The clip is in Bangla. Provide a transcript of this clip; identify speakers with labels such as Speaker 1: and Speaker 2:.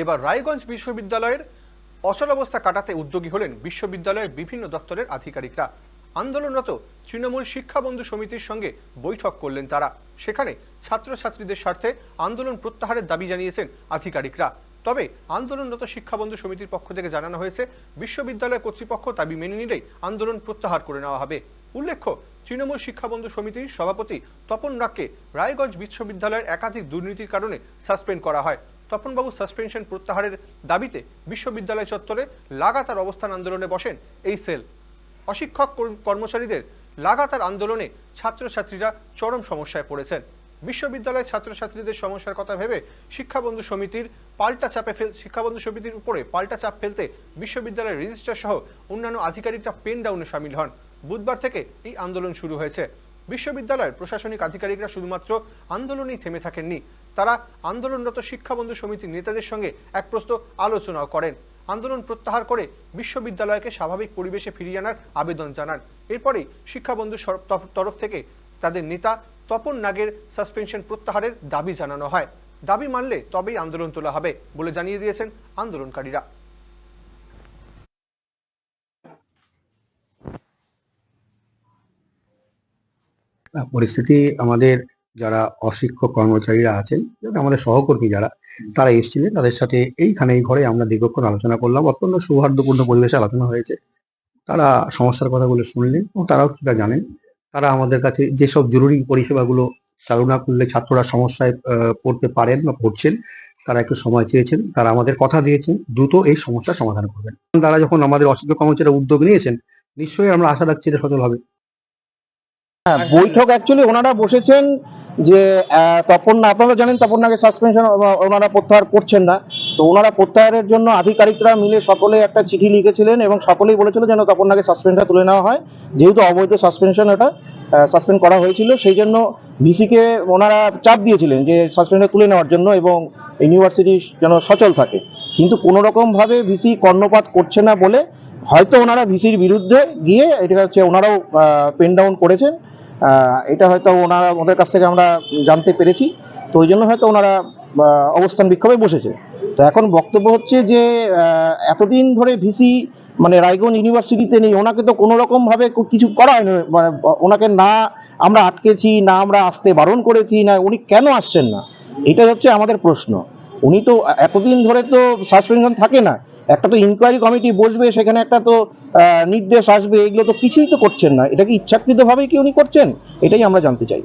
Speaker 1: এবার রায়গঞ্জ বিশ্ববিদ্যালয়ের অচলাবস্থা কাটাতে উদ্যোগী হলেন বিশ্ববিদ্যালয়ের বিভিন্ন দপ্তরের আধিকারিকরা। আন্দোলনরত তৃণমূল শিক্ষা বন্ধু সমিতির সঙ্গে বৈঠক করলেন তারা। সেখানে ছাত্রছাত্রীদের স্বার্থে আন্দোলন প্রত্যাহারের দাবি জানিয়েছেন আধিকারিকরা। তবে আন্দোলনরত শিক্ষা বন্ধু সমিতির পক্ষ থেকে জানানো হয়েছে, বিশ্ববিদ্যালয় কর্তৃপক্ষ দাবি মেনে নিলেই আন্দোলন প্রত্যাহার করে নেওয়া হবে। উল্লেখ্য, তৃণমূল শিক্ষা বন্ধু সমিতির সভাপতি তপন নাগকে রায়গঞ্জ বিশ্ববিদ্যালয়ের একাধিক দুর্নীতির কারণে সাসপেন্ড করা হয়। তপনবাবু সাসপেনশন প্রত্যাহারের দাবিতে বিশ্ববিদ্যালয় চত্বরে লাগাতার অবস্থান আন্দোলনে বসেন এই সেল। অশিক্ষক কর্মচারীদের লাগাতার আন্দোলনে ছাত্রছাত্রীরা চরম সমস্যায় পড়েছেন। বিশ্ববিদ্যালয়ের ছাত্রছাত্রীদের সমস্যার কথা ভেবে শিক্ষাবন্ধু সমিতির উপরে পাল্টা চাপ ফেলতে বিশ্ববিদ্যালয়ের রেজিস্ট্রার সহ অন্যান্য আধিকারিকরা পেন ডাউনে সামিল হন। বুধবার থেকে এই আন্দোলন শুরু হয়েছে। বিশ্ববিদ্যালয়ের প্রশাসনিক আধিকারিকরা শুধুমাত্র আন্দোলনেই থেমে থাকেননি, তারা আন্দোলনরত শিক্ষাবন্ধু সমিতির নেতাদের সঙ্গে এক প্রস্ত আলোচনাও করেন। আন্দোলন প্রত্যাহার করে বিশ্ববিদ্যালয়কে স্বাভাবিক পরিবেশে ফিরিয়ে আনার আবেদন জানান। এরপরেই শিক্ষাবন্ধু তরফ থেকে তাদের নেতা তপন নাগের সাসপেনশন প্রত্যাহারের দাবি জানানো হয়। দাবি মানলে তবেই আন্দোলন তোলা হবে বলে জানিয়ে দিয়েছেন আন্দোলনকারীরা।
Speaker 2: পরিস্থিতি আমাদের যারা অশিক্ষক কর্মচারীরা আছেন, আমাদের সহকর্মী যারা, তারা এসেছিলেন, তাদের সাথে এইখানে এই ঘরে আমরা দীর্ঘক্ষণ আলোচনা করলাম। অত্যন্ত সৌহার্দ্যপূর্ণ পরিবেশে আলোচনা হয়েছে। তারা সমস্যার কথাগুলো শুনলেন এবং তারাও সেটা জানেন। তারা আমাদের কাছে যেসব জরুরি পরিষেবাগুলো চালু না করলে ছাত্ররা সমস্যায় পড়তে পারেন বা পড়ছেন, তারা একটু সময় চেয়েছেন। তারা আমাদের কথা দিয়েছেন দ্রুত এই সমস্যার সমাধান করবেন। তারা যখন আমাদের অশিক্ষক কর্মচারীরা উদ্যোগ নিয়েছেন, নিশ্চয়ই আমরা আশা রাখছি এটা সচল হবে।
Speaker 3: বৈঠক অ্যাকচুয়ালি ওনারা বসেছেন যে তপন না, আপনারা জানেন তপন নাগের সাসপেনশন ওনারা প্রত্যাহার করছেন না, তো ওনারা প্রত্যাহারের জন্য আধিকারিকরা মিলে সকলে একটা চিঠি লিখেছিলেন এবং সকলেই বলেছিল যেন তপন নাগের সাসপেনশনটা তুলে নেওয়া হয়, যেহেতু অবৈধ সাসপেনশন এটা সাসপেন্ড করা হয়েছিল। সেই জন্য ভিসিকে ওনারা চাপ দিয়েছিলেন যে সাসপেনশন তুলে নেওয়ার জন্য এবং ইউনিভার্সিটি যেন সচল থাকে, কিন্তু কোনো রকমভাবে ভিসি কর্ণপাত করছে না বলে হয়তো ওনারা ভিসির বিরুদ্ধে গিয়ে এটা হচ্ছে ওনারাও পেন ডাউন করেছেন। এটা হয়তো ওনাদের কাছ থেকে আমরা জানতে পেরেছি, তো ওই জন্য হয়তো ওনারা অবস্থান বিক্ষোভে বসেছে। তো এখন বক্তব্য হচ্ছে যে এতদিন ধরে ভিসি মানে রায়গঞ্জ ইউনিভার্সিটিতে নেই, ওনাকে তো কোনো রকম ভাবে কিছু করা হয়নি, মানে ওনাকে না আমরা আটকেছি, না আমরা আসতে বারণ করেছি, না উনি কেন আসছেন না, এটাই হচ্ছে আমাদের প্রশ্ন। উনি তো এতদিন ধরে তো সাসপেনশন থাকে না, একটা তো ইনকোয়ারি কমিটি বসবে, সেখানে একটা তো নির্দেশ আসবে, এগুলো তো কিছুই তো করছেন না। এটা কি ইচ্ছাকৃতভাবেই কি উনি করছেন, এটাই আমরা জানতে চাই।